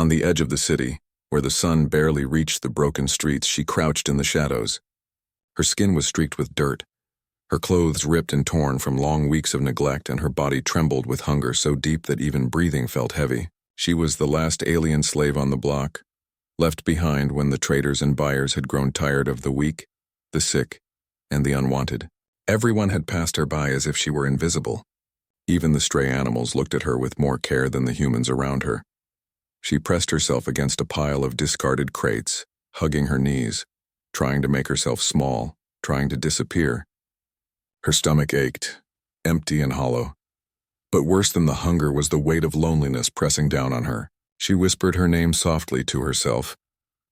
On the edge of the city, where the sun barely reached the broken streets, she crouched in the shadows. Her skin was streaked with dirt, her clothes ripped and torn from long weeks of neglect, and her body trembled with hunger so deep that even breathing felt heavy. She was the last alien slave on the block, left behind when the traders and buyers had grown tired of the weak, the sick, and the unwanted. Everyone had passed her by as if she were invisible. Even the stray animals looked at her with more care than the humans around her. She pressed herself against a pile of discarded crates, hugging her knees, trying to make herself small, trying to disappear. Her stomach ached, empty and hollow. But worse than the hunger was the weight of loneliness pressing down on her. She whispered her name softly to herself,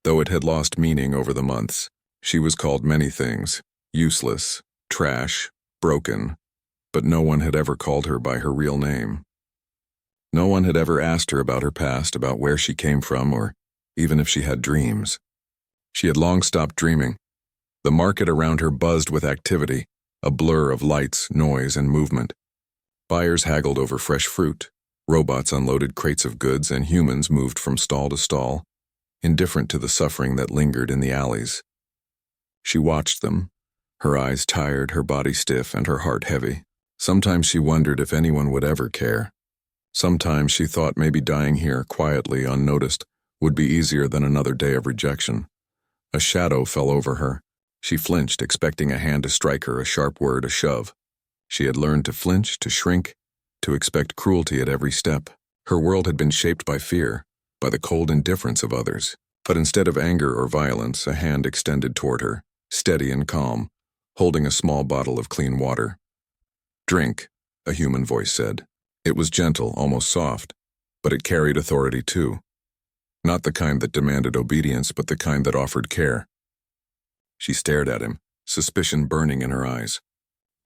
though it had lost meaning over the months. She was called many things: useless, trash, broken, but no one had ever called her by her real name. No one had ever asked her about her past, about where she came from, or even if she had dreams. She had long stopped dreaming. The market around her buzzed with activity, a blur of lights, noise, and movement. Buyers haggled over fresh fruit, robots unloaded crates of goods, and humans moved from stall to stall, indifferent to the suffering that lingered in the alleys. She watched them, her eyes tired, her body stiff, and her heart heavy. Sometimes she wondered if anyone would ever care. Sometimes she thought maybe dying here, quietly, unnoticed, would be easier than another day of rejection. A shadow fell over her. She flinched, expecting a hand to strike her, a sharp word, a shove. She had learned to flinch, to shrink, to expect cruelty at every step. Her world had been shaped by fear, by the cold indifference of others. But instead of anger or violence, a hand extended toward her, steady and calm, holding a small bottle of clean water. "Drink," a human voice said. It was gentle, almost soft, but it carried authority too. Not the kind that demanded obedience, but the kind that offered care. She stared at him, suspicion burning in her eyes.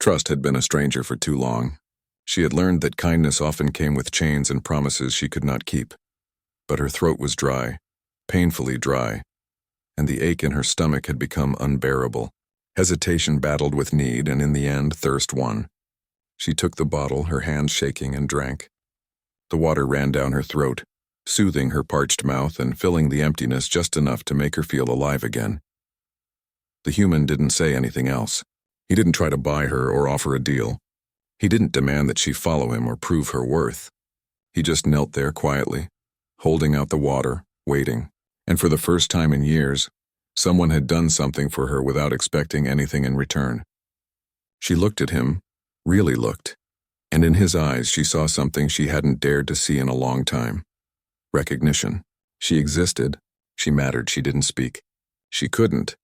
Trust had been a stranger for too long. She had learned that kindness often came with chains and promises she could not keep. But her throat was dry, painfully dry, and the ache in her stomach had become unbearable. Hesitation battled with need, and in the end, thirst won. She took the bottle, her hands shaking, and drank. The water ran down her throat, soothing her parched mouth and filling the emptiness just enough to make her feel alive again. The human didn't say anything else. He didn't try to buy her or offer a deal. He didn't demand that she follow him or prove her worth. He just knelt there quietly, holding out the water, waiting. And for the first time in years, someone had done something for her without expecting anything in return. She looked at him, really looked, and in his eyes she saw something she hadn't dared to see in a long time. Recognition. She existed. She mattered. She didn't speak. She couldn't.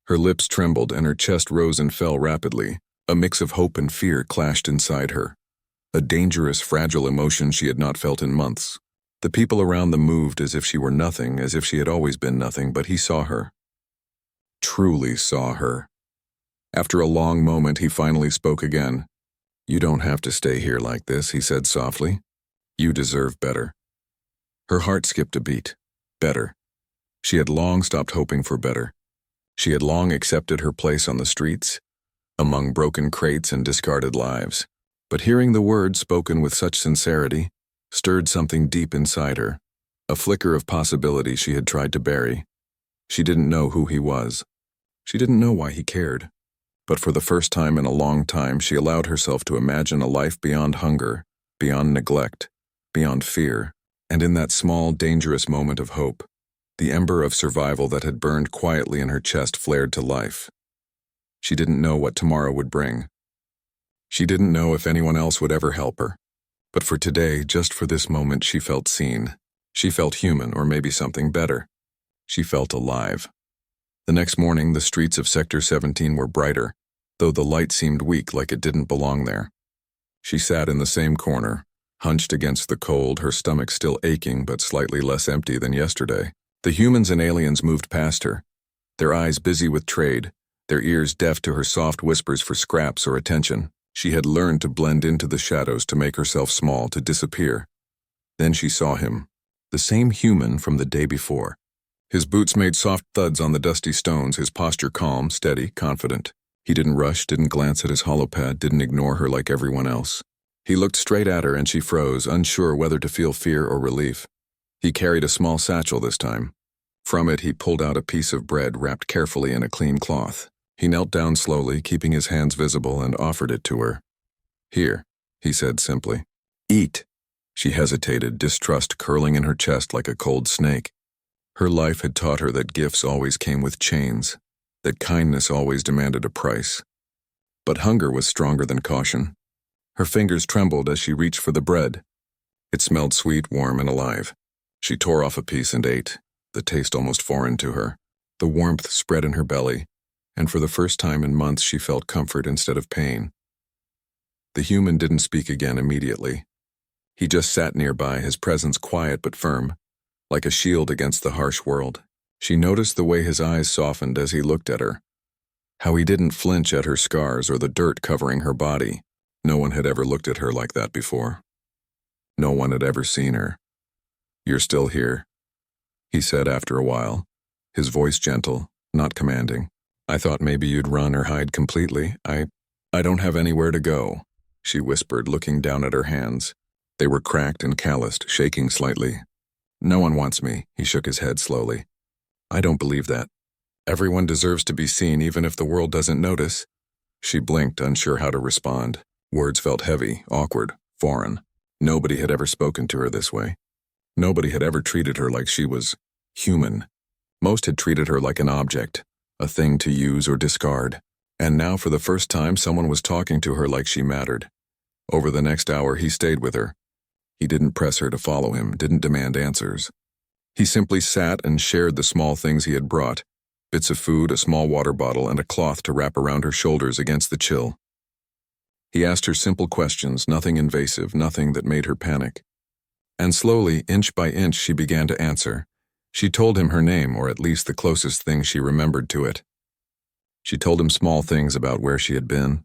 Her lips trembled and her chest rose and fell rapidly. A mix of hope and fear clashed inside her. A dangerous, fragile emotion she had not felt in months. The people around them moved as if she were nothing, as if she had always been nothing, but he saw her. Truly saw her. After a long moment, he finally spoke again. "You don't have to stay here like this," he said softly. "You deserve better." Her heart skipped a beat. Better. She had long stopped hoping for better. She had long accepted her place on the streets, among broken crates and discarded lives. But hearing the words spoken with such sincerity stirred something deep inside her, a flicker of possibility she had tried to bury. She didn't know who he was. She didn't know why he cared. But for the first time in a long time, she allowed herself to imagine a life beyond hunger, beyond neglect, beyond fear. And in that small, dangerous moment of hope, the ember of survival that had burned quietly in her chest flared to life. She didn't know what tomorrow would bring. She didn't know if anyone else would ever help her. But for today, just for this moment, she felt seen. She felt human, or maybe something better. She felt alive. The next morning, the streets of Sector 17 were brighter, though the light seemed weak, like it didn't belong there. She sat in the same corner, hunched against the cold, her stomach still aching but slightly less empty than yesterday. The humans and aliens moved past her, their eyes busy with trade, their ears deaf to her soft whispers for scraps or attention. She had learned to blend into the shadows, to make herself small, to disappear. Then she saw him, the same human from the day before. His boots made soft thuds on the dusty stones, his posture calm, steady, confident. He didn't rush, didn't glance at his holopad, didn't ignore her like everyone else. He looked straight at her and she froze, unsure whether to feel fear or relief. He carried a small satchel this time. From it, he pulled out a piece of bread wrapped carefully in a clean cloth. He knelt down slowly, keeping his hands visible, and offered it to her. "Here," he said simply. "Eat." She hesitated, distrust curling in her chest like a cold snake. Her life had taught her that gifts always came with chains, that kindness always demanded a price. But hunger was stronger than caution. Her fingers trembled as she reached for the bread. It smelled sweet, warm, and alive. She tore off a piece and ate, the taste almost foreign to her. The warmth spread in her belly, and for the first time in months she felt comfort instead of pain. The human didn't speak again immediately. He just sat nearby, his presence quiet but firm, like a shield against the harsh world. She noticed the way his eyes softened as he looked at her, how he didn't flinch at her scars or the dirt covering her body. No one had ever looked at her like that before. No one had ever seen her. "You're still here," he said after a while, his voice gentle, not commanding. "I thought maybe you'd run or hide completely. I don't have anywhere to go," she whispered, looking down at her hands. They were cracked and calloused, shaking slightly. "No one wants me," he shook his head slowly. "I don't believe that. Everyone deserves to be seen even if the world doesn't notice." She blinked, unsure how to respond. Words felt heavy, awkward, foreign. Nobody had ever spoken to her this way. Nobody had ever treated her like she was human. Most had treated her like an object, a thing to use or discard. And now for the first time someone was talking to her like she mattered. Over the next hour he stayed with her. He didn't press her to follow him, didn't demand answers. He simply sat and shared the small things he had brought, bits of food, a small water bottle, and a cloth to wrap around her shoulders against the chill. He asked her simple questions, nothing invasive, nothing that made her panic. And slowly, inch by inch, she began to answer. She told him her name, or at least the closest thing she remembered to it. She told him small things about where she had been,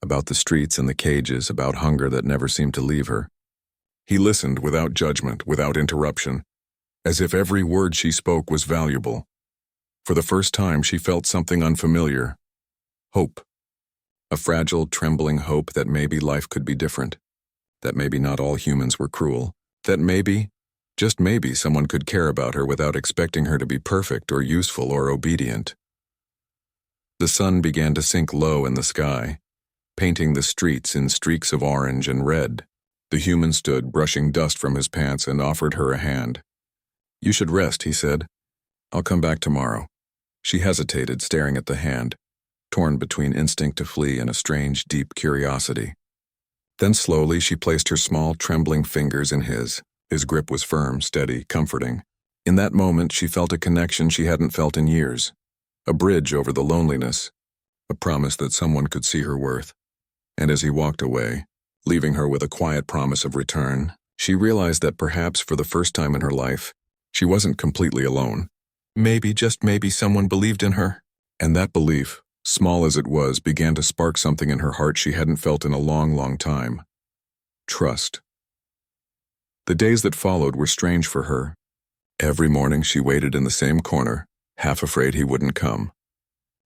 about the streets and the cages, about hunger that never seemed to leave her. He listened without judgment, without interruption, as if every word she spoke was valuable. For the first time, she felt something unfamiliar. Hope. A fragile, trembling hope that maybe life could be different, that maybe not all humans were cruel, that maybe, just maybe, someone could care about her without expecting her to be perfect or useful or obedient. The sun began to sink low in the sky, painting the streets in streaks of orange and red. The human stood, brushing dust from his pants, and offered her a hand. "You should rest," he said. "I'll come back tomorrow." She hesitated, staring at the hand, torn between instinct to flee and a strange, deep curiosity. Then slowly she placed her small, trembling fingers in his. His grip was firm, steady, comforting. In that moment she felt a connection she hadn't felt in years. A bridge over the loneliness. A promise that someone could see her worth. And as he walked away, leaving her with a quiet promise of return, she realized that perhaps for the first time in her life, she wasn't completely alone. Maybe, just maybe, someone believed in her. And that belief, small as it was, began to spark something in her heart she hadn't felt in a long, long time. Trust. The days that followed were strange for her. Every morning she waited in the same corner, half afraid he wouldn't come.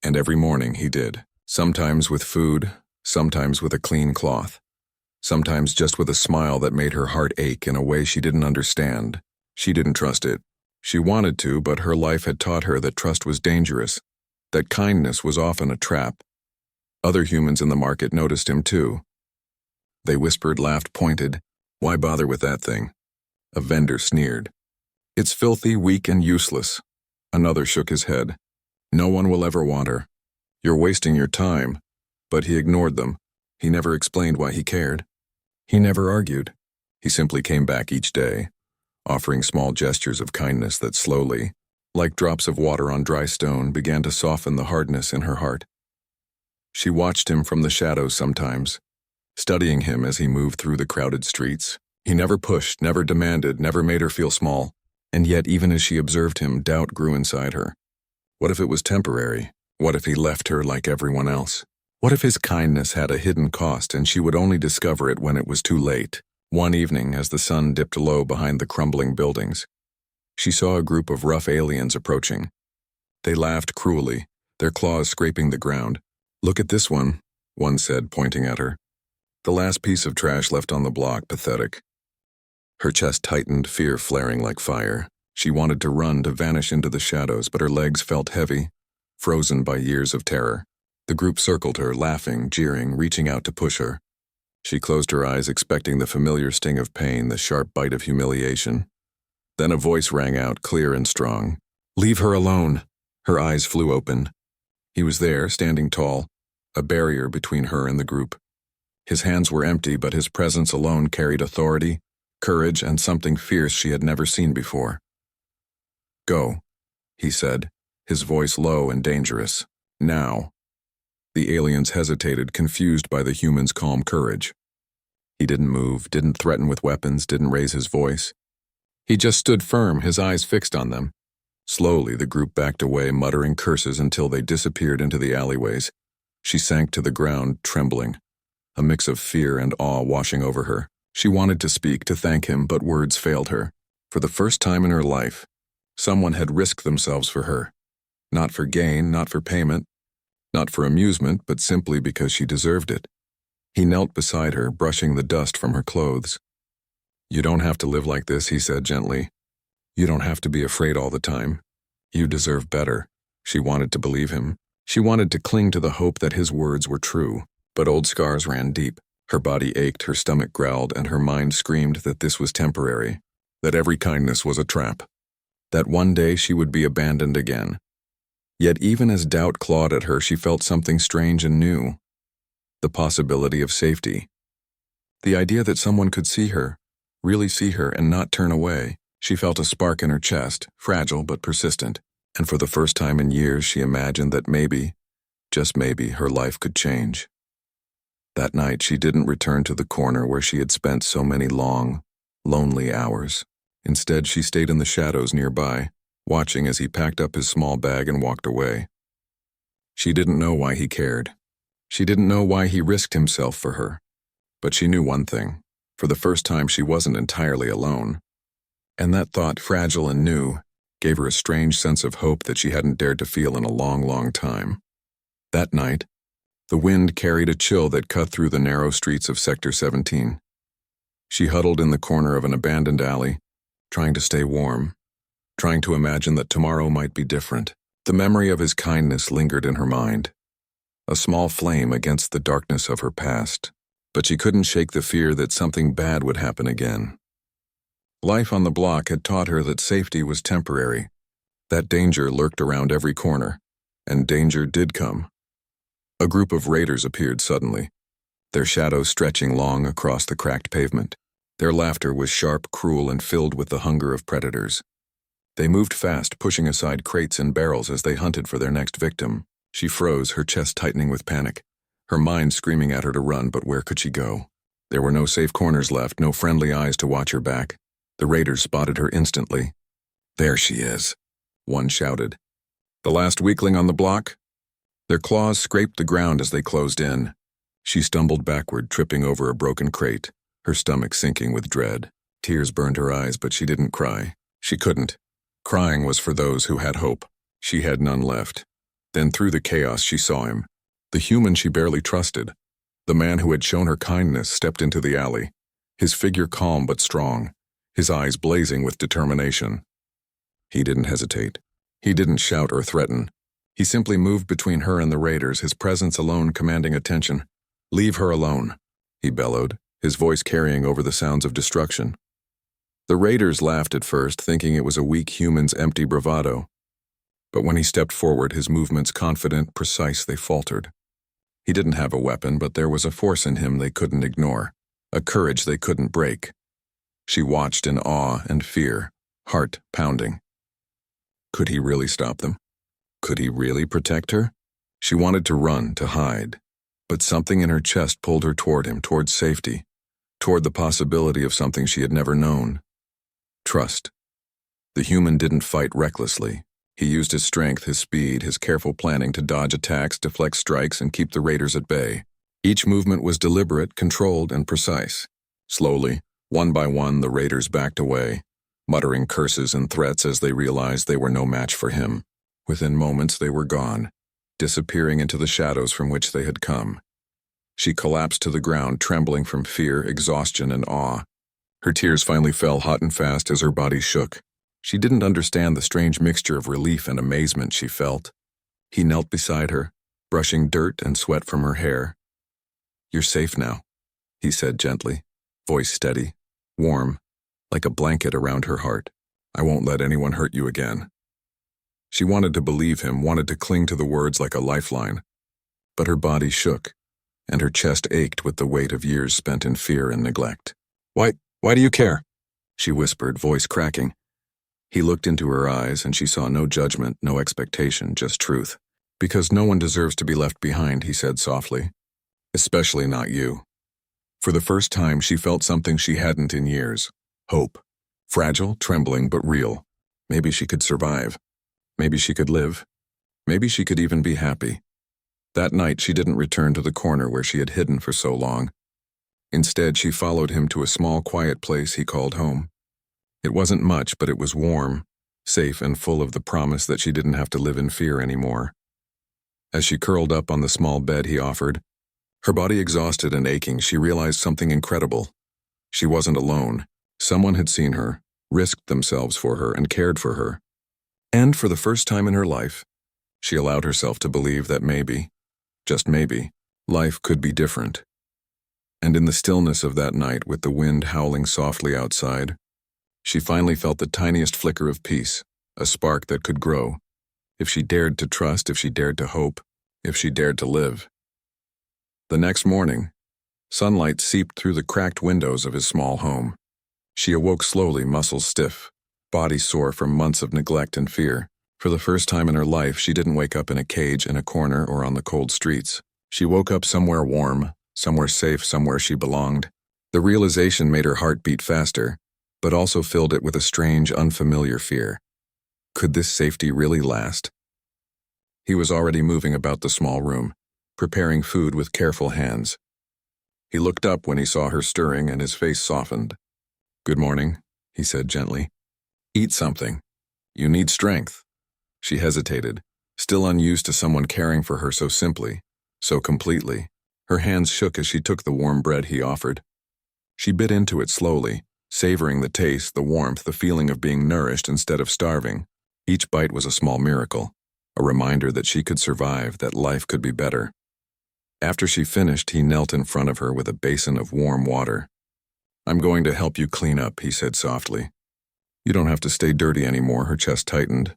And every morning he did. Sometimes with food, sometimes with a clean cloth. Sometimes just with a smile that made her heart ache in a way she didn't understand. She didn't trust it. She wanted to, but her life had taught her that trust was dangerous, that kindness was often a trap. Other humans in the market noticed him too. They whispered, laughed, pointed. "Why bother with that thing?" A vendor sneered. "It's filthy, weak, and useless." Another shook his head. "No one will ever want her. You're wasting your time." But he ignored them. He never explained why he cared. He never argued. He simply came back each day, offering small gestures of kindness that slowly, like drops of water on dry stone, began to soften the hardness in her heart. She watched him from the shadows sometimes, studying him as he moved through the crowded streets. He never pushed, never demanded, never made her feel small. And yet, even as she observed him, doubt grew inside her. What if it was temporary? What if he left her like everyone else? What if his kindness had a hidden cost and she would only discover it when it was too late? One evening, as the sun dipped low behind the crumbling buildings, she saw a group of rough aliens approaching. They laughed cruelly, their claws scraping the ground. "Look at this one," one said, pointing at her. "The last piece of trash left on the block, pathetic." Her chest tightened, fear flaring like fire. She wanted to run, to vanish into the shadows, but her legs felt heavy, frozen by years of terror. The group circled her, laughing, jeering, reaching out to push her. She closed her eyes, expecting the familiar sting of pain, the sharp bite of humiliation. Then a voice rang out, clear and strong. "Leave her alone." Her eyes flew open. He was there, standing tall, a barrier between her and the group. His hands were empty, but his presence alone carried authority, courage, and something fierce she had never seen before. "Go," he said, his voice low and dangerous. "Now." The aliens hesitated, confused by the human's calm courage. He didn't move, didn't threaten with weapons, didn't raise his voice. He just stood firm, his eyes fixed on them. Slowly, the group backed away, muttering curses until they disappeared into the alleyways. She sank to the ground, trembling, a mix of fear and awe washing over her. She wanted to speak, to thank him, but words failed her. For the first time in her life, someone had risked themselves for her. Not for gain, not for payment, not for amusement, but simply because she deserved it. He knelt beside her, brushing the dust from her clothes. "You don't have to live like this," he said gently. "You don't have to be afraid all the time. You deserve better." She wanted to believe him. She wanted to cling to the hope that his words were true. But old scars ran deep. Her body ached, her stomach growled, and her mind screamed that this was temporary, that every kindness was a trap, that one day she would be abandoned again. Yet even as doubt clawed at her, she felt something strange and new. The possibility of safety. The idea that someone could see her, really see her, and not turn away. She felt a spark in her chest, fragile but persistent, and for the first time in years she imagined that maybe, just maybe, her life could change. That night she didn't return to the corner where she had spent so many long, lonely hours. Instead, she stayed in the shadows nearby, watching as he packed up his small bag and walked away. She didn't know why he cared. She didn't know why he risked himself for her. But she knew one thing. For the first time, she wasn't entirely alone. And that thought, fragile and new, gave her a strange sense of hope that she hadn't dared to feel in a long, long time. That night, the wind carried a chill that cut through the narrow streets of Sector 17. She huddled in the corner of an abandoned alley, trying to stay warm, trying to imagine that tomorrow might be different. The memory of his kindness lingered in her mind, a small flame against the darkness of her past. But she couldn't shake the fear that something bad would happen again. Life on the block had taught her that safety was temporary, that danger lurked around every corner, and danger did come. A group of raiders appeared suddenly, their shadows stretching long across the cracked pavement. Their laughter was sharp, cruel, and filled with the hunger of predators. They moved fast, pushing aside crates and barrels as they hunted for their next victim. She froze, her chest tightening with panic, her mind screaming at her to run, but where could she go? There were no safe corners left, no friendly eyes to watch her back. The raiders spotted her instantly. "There she is," one shouted. "The last weakling on the block?" Their claws scraped the ground as they closed in. She stumbled backward, tripping over a broken crate, her stomach sinking with dread. Tears burned her eyes, but she didn't cry. She couldn't. Crying was for those who had hope. She had none left. Then through the chaos she saw him. The human she barely trusted. The man who had shown her kindness stepped into the alley, his figure calm but strong, his eyes blazing with determination. He didn't hesitate. He didn't shout or threaten. He simply moved between her and the raiders, his presence alone commanding attention. "Leave her alone," he bellowed, his voice carrying over the sounds of destruction. The raiders laughed at first, thinking it was a weak human's empty bravado. But when he stepped forward, his movements confident, precise, they faltered. He didn't have a weapon, but there was a force in him they couldn't ignore, a courage they couldn't break. She watched in awe and fear, heart pounding. Could he really stop them? Could he really protect her? She wanted to run, to hide, but something in her chest pulled her toward him, toward safety, toward the possibility of something she had never known. Trust. The human didn't fight recklessly. He used his strength, his speed, his careful planning to dodge attacks, deflect strikes, and keep the raiders at bay. Each movement was deliberate, controlled, and precise. Slowly, one by one, the raiders backed away, muttering curses and threats as they realized they were no match for him. Within moments, they were gone, disappearing into the shadows from which they had come. She collapsed to the ground, trembling from fear, exhaustion, and awe. Her tears finally fell hot and fast as her body shook. She didn't understand the strange mixture of relief and amazement she felt. He knelt beside her, brushing dirt and sweat from her hair. "You're safe now," he said gently, voice steady, warm, like a blanket around her heart. "I won't let anyone hurt you again." She wanted to believe him, wanted to cling to the words like a lifeline, but her body shook, and her chest ached with the weight of years spent in fear and neglect. Why do you care?" she whispered, voice cracking. He looked into her eyes, and she saw no judgment, no expectation, just truth. "Because no one deserves to be left behind," he said softly. "Especially not you." For the first time, she felt something she hadn't in years. Hope. Fragile, trembling, but real. Maybe she could survive. Maybe she could live. Maybe she could even be happy. That night, she didn't return to the corner where she had hidden for so long. Instead, she followed him to a small, quiet place he called home. It wasn't much, but it was warm, safe, and full of the promise that she didn't have to live in fear anymore. As she curled up on the small bed he offered, her body exhausted and aching, she realized something incredible. She wasn't alone. Someone had seen her, risked themselves for her, and cared for her. And for the first time in her life, she allowed herself to believe that maybe, just maybe, life could be different. And in the stillness of that night, with the wind howling softly outside, she finally felt the tiniest flicker of peace, a spark that could grow, if she dared to trust, if she dared to hope, if she dared to live. The next morning, sunlight seeped through the cracked windows of his small home. She awoke slowly, muscles stiff, body sore from months of neglect and fear. For the first time in her life, she didn't wake up in a cage in a corner or on the cold streets. She woke up somewhere warm, somewhere safe, somewhere she belonged. The realization made her heart beat faster, but also filled it with a strange, unfamiliar fear. Could this safety really last? He was already moving about the small room, preparing food with careful hands. He looked up when he saw her stirring, and his face softened. "Good morning," he said gently. "Eat something. You need strength." She hesitated, still unused to someone caring for her so simply, so completely. Her hands shook as she took the warm bread he offered. She bit into it slowly, savoring the taste, the warmth, the feeling of being nourished instead of starving. Each bite was a small miracle, a reminder that she could survive, that life could be better. After she finished, he knelt in front of her with a basin of warm water. "I'm going to help you clean up," he said softly. "You don't have to stay dirty anymore." Her chest tightened.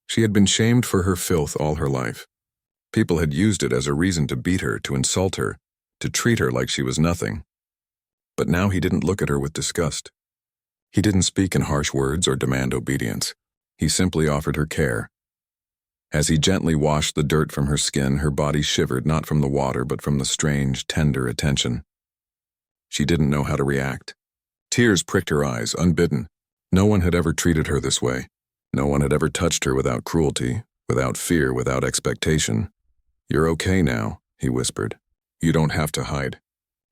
She had been shamed for her filth all her life. People had used it as a reason to beat her, to insult her, to treat her like she was nothing. But now he didn't look at her with disgust. He didn't speak in harsh words or demand obedience. He simply offered her care. As he gently washed the dirt from her skin, her body shivered, not from the water, but from the strange, tender attention. She didn't know how to react. Tears pricked her eyes, unbidden. No one had ever treated her this way. No one had ever touched her without cruelty, without fear, without expectation. "You're okay now," he whispered. "You don't have to hide.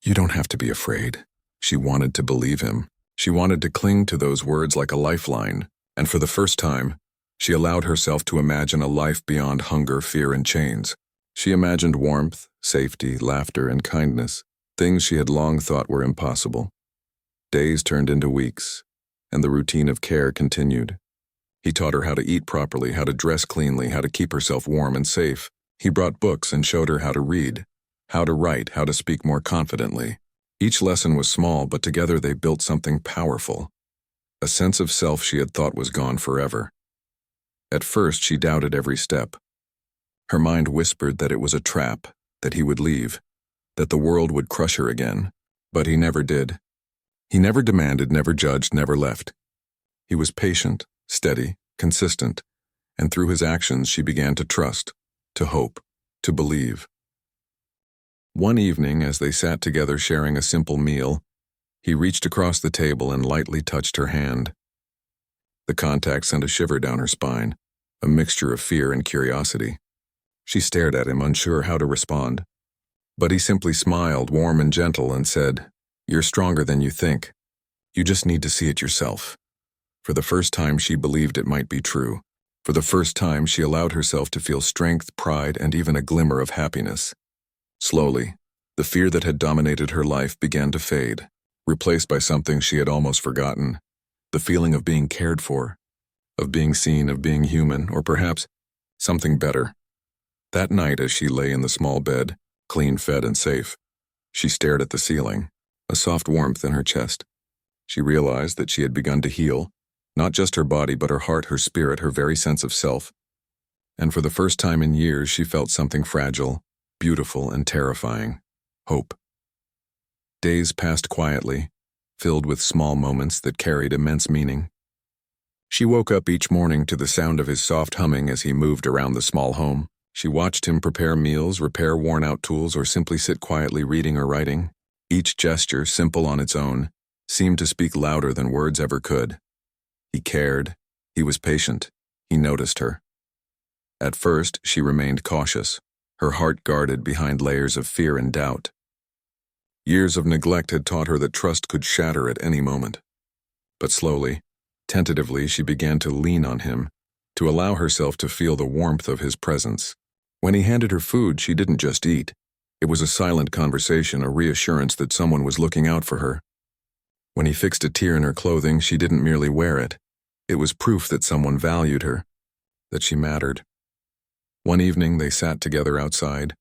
You don't have to be afraid." She wanted to believe him. She wanted to cling to those words like a lifeline, and for the first time, she allowed herself to imagine a life beyond hunger, fear, and chains. She imagined warmth, safety, laughter, and kindness, things she had long thought were impossible. Days turned into weeks, and the routine of care continued. He taught her how to eat properly, how to dress cleanly, how to keep herself warm and safe. He brought books and showed her how to read, how to write, how to speak more confidently. Each lesson was small, but together they built something powerful. A sense of self she had thought was gone forever. At first, she doubted every step. Her mind whispered that it was a trap, that he would leave, that the world would crush her again. But he never did. He never demanded, never judged, never left. He was patient, steady, consistent, and through his actions she began to trust, to hope, to believe. One evening, as they sat together sharing a simple meal, he reached across the table and lightly touched her hand. The contact sent a shiver down her spine, a mixture of fear and curiosity. She stared at him, unsure how to respond. But he simply smiled, warm and gentle, and said, "You're stronger than you think. You just need to see it yourself." For the first time, she believed it might be true. For the first time, she allowed herself to feel strength, pride, and even a glimmer of happiness. Slowly, the fear that had dominated her life began to fade. replaced by something she had almost forgotten, the feeling of being cared for, of being seen, of being human, or perhaps something better. That night, as she lay in the small bed, clean fed and safe, she stared at the ceiling, a soft warmth in her chest. She realized that she had begun to heal, not just her body but her heart, her spirit, her very sense of self. And for the first time in years, she felt something fragile, beautiful, and terrifying: hope. Days passed quietly, filled with small moments that carried immense meaning. She woke up each morning to the sound of his soft humming as he moved around the small home. She watched him prepare meals, repair worn-out tools, or simply sit quietly reading or writing. Each gesture, simple on its own, seemed to speak louder than words ever could. He cared. He was patient. He noticed her. At first, she remained cautious, her heart guarded behind layers of fear and doubt. Years of neglect had taught her that trust could shatter at any moment. But slowly, tentatively, she began to lean on him, to allow herself to feel the warmth of his presence. When he handed her food, she didn't just eat. It was a silent conversation, a reassurance that someone was looking out for her. When he fixed a tear in her clothing, she didn't merely wear it. It was proof that someone valued her, that she mattered. One evening, they sat together outside,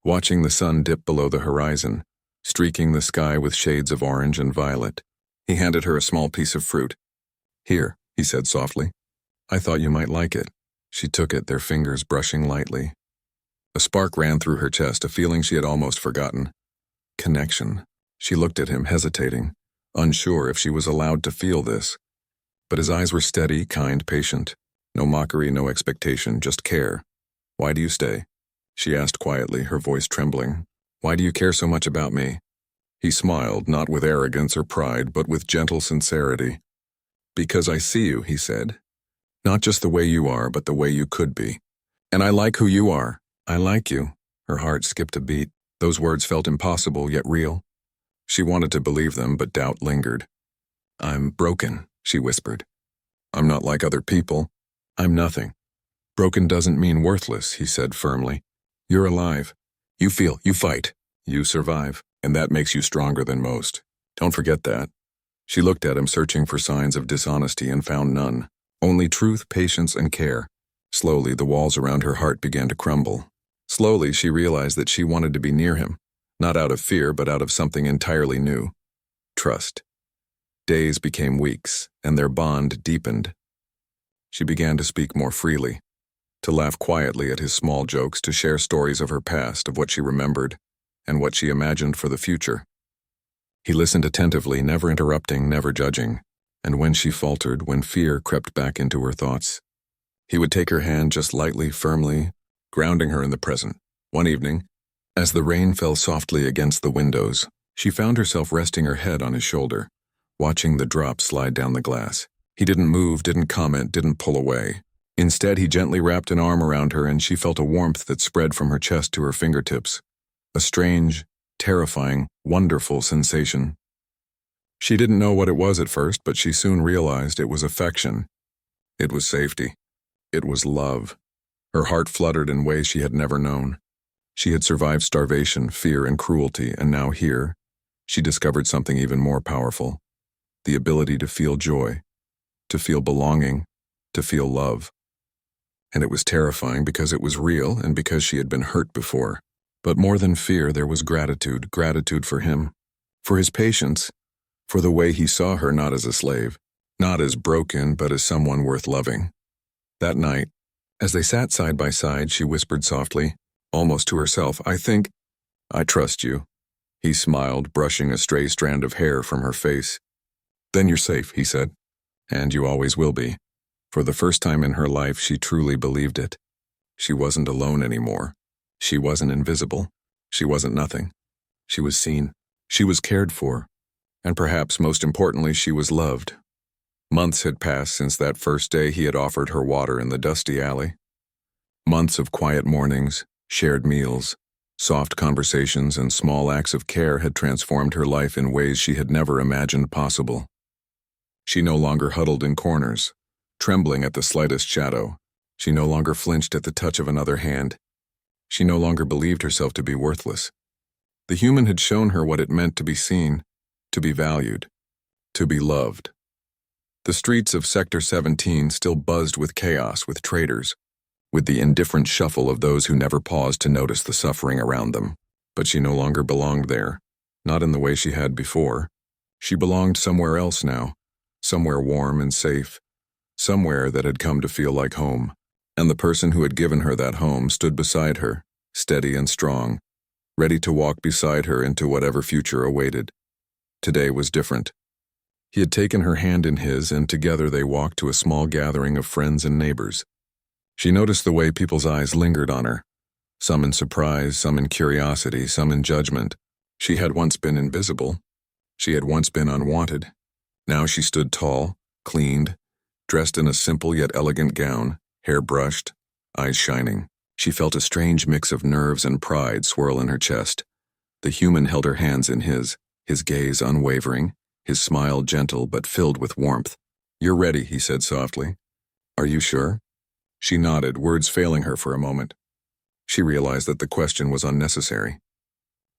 watching the sun dip below the horizon, streaking the sky with shades of orange and violet. He handed her a small piece of fruit. "Here," he said softly. "I thought you might like it." She took it, their fingers brushing lightly. A spark ran through her chest, a feeling she had almost forgotten. Connection. She looked at him, hesitating, unsure if she was allowed to feel this. But his eyes were steady, kind, patient. No mockery, no expectation, just care. "Why do you stay?" she asked quietly, her voice trembling. "Why do you care so much about me?" He smiled, not with arrogance or pride, but with gentle sincerity. "Because I see you," he said. "Not just the way you are, but the way you could be. And I like who you are. I like you." Her heart skipped a beat. Those words felt impossible, yet real. She wanted to believe them, but doubt lingered. "I'm broken," she whispered. "I'm not like other people. I'm nothing." "Broken doesn't mean worthless," he said firmly. "You're alive. You feel, you fight, you survive, and that makes you stronger than most. Don't forget that." She looked at him, searching for signs of dishonesty, and found none. Only truth, patience, and care. Slowly, the walls around her heart began to crumble. Slowly, she realized that she wanted to be near him, not out of fear, but out of something entirely new: trust. Days became weeks, and their bond deepened. She began to speak more freely, to laugh quietly at his small jokes, to share stories of her past, of what she remembered, and what she imagined for the future. He listened attentively, never interrupting, never judging, and when she faltered, when fear crept back into her thoughts, he would take her hand just lightly, firmly, grounding her in the present. One evening, as the rain fell softly against the windows, she found herself resting her head on his shoulder, watching the drops slide down the glass. He didn't move, didn't comment, didn't pull away. Instead, he gently wrapped an arm around her, and she felt a warmth that spread from her chest to her fingertips. A strange, terrifying, wonderful sensation. She didn't know what it was at first, but she soon realized it was affection. It was safety. It was love. Her heart fluttered in ways she had never known. She had survived starvation, fear, and cruelty, and now here, she discovered something even more powerful: the ability to feel joy, to feel belonging, to feel love. And it was terrifying because it was real and because she had been hurt before. But more than fear, there was gratitude, gratitude for him, for his patience, for the way he saw her not as a slave, not as broken, but as someone worth loving. That night, as they sat side by side, she whispered softly, almost to herself, I trust you." He smiled, brushing a stray strand of hair from her face. "Then you're safe," he said. "And you always will be." For the first time in her life, she truly believed it. She wasn't alone anymore. She wasn't invisible. She wasn't nothing. She was seen. She was cared for. And perhaps most importantly, she was loved. Months had passed since that first day he had offered her water in the dusty alley. Months of quiet mornings, shared meals, soft conversations, and small acts of care had transformed her life in ways she had never imagined possible. She no longer huddled in corners, trembling at the slightest shadow. She no longer flinched at the touch of another hand. She no longer believed herself to be worthless. The human had shown her what it meant to be seen, to be valued, to be loved. The streets of Sector 17 still buzzed with chaos, with traitors, with the indifferent shuffle of those who never paused to notice the suffering around them. But she no longer belonged there, not in the way she had before. She belonged somewhere else now, somewhere warm and safe, somewhere that had come to feel like home. And the person who had given her that home stood beside her, steady and strong, ready to walk beside her into whatever future awaited. Today was different. He had taken her hand in his, and together they walked to a small gathering of friends and neighbors. She noticed the way people's eyes lingered on her, some in surprise, some in curiosity, some in judgment. She had once been invisible. She had once been unwanted. Now she stood tall, cleaned, dressed in a simple yet elegant gown, hair brushed, eyes shining. She felt a strange mix of nerves and pride swirl in her chest. The human held her hands in his gaze unwavering, his smile gentle but filled with warmth. "You're ready," he said softly. "Are you sure?" She nodded, words failing her for a moment. She realized that the question was unnecessary.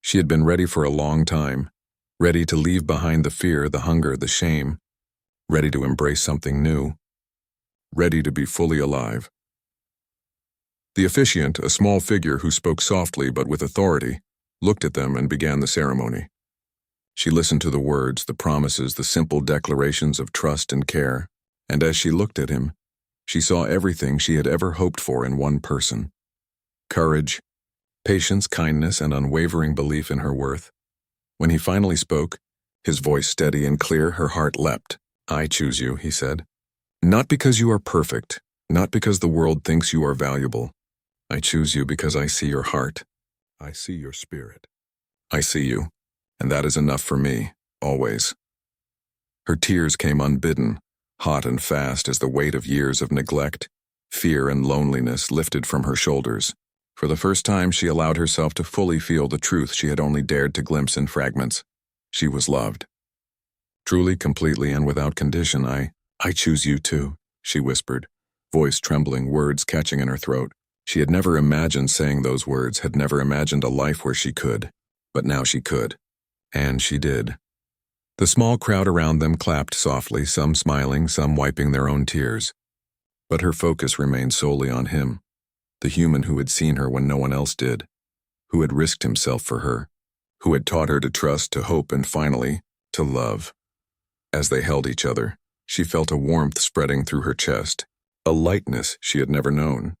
She had been ready for a long time, ready to leave behind the fear, the hunger, the shame, ready to embrace something new, ready to be fully alive. The officiant, a small figure who spoke softly but with authority, looked at them and began the ceremony. She listened to the words, the promises, the simple declarations of trust and care, and as she looked at him, she saw everything she had ever hoped for in one person. Courage, patience, kindness, and unwavering belief in her worth. When he finally spoke, his voice steady and clear, her heart leapt. "I choose you," he said. "Not because you are perfect, not because the world thinks you are valuable. I choose you because I see your heart. I see your spirit. I see you, and that is enough for me, always." Her tears came unbidden, hot and fast as the weight of years of neglect, fear, and loneliness lifted from her shoulders. For the first time, she allowed herself to fully feel the truth she had only dared to glimpse in fragments. She was loved. Truly, completely, and without condition. I choose you too," she whispered, voice trembling, words catching in her throat. She had never imagined saying those words, had never imagined a life where she could. But now she could. And she did. The small crowd around them clapped softly, some smiling, some wiping their own tears. But her focus remained solely on him, the human who had seen her when no one else did, who had risked himself for her, who had taught her to trust, to hope, and finally, to love. As they held each other, she felt a warmth spreading through her chest, a lightness she had never known.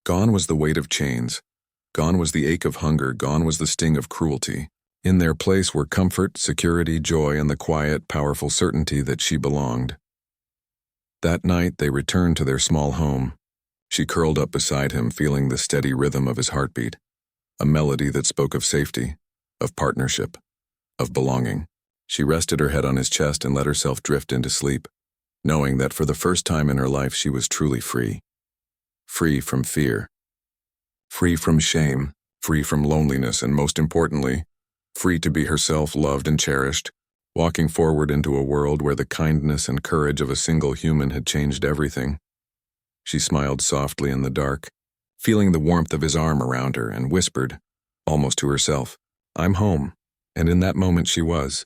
Gone was the weight of chains. Gone was the ache of hunger. Gone was the sting of cruelty. In their place were comfort, security, joy, and the quiet, powerful certainty that she belonged. That night they returned to their small home. She curled up beside him, feeling the steady rhythm of his heartbeat, a melody that spoke of safety, of partnership, of belonging. She rested her head on his chest and let herself drift into sleep, knowing that for the first time in her life she was truly free. Free from fear. Free from shame. Free from loneliness, and most importantly, free to be herself, loved and cherished, walking forward into a world where the kindness and courage of a single human had changed everything. She smiled softly in the dark, feeling the warmth of his arm around her, and whispered, almost to herself, "I'm home." And in that moment she was.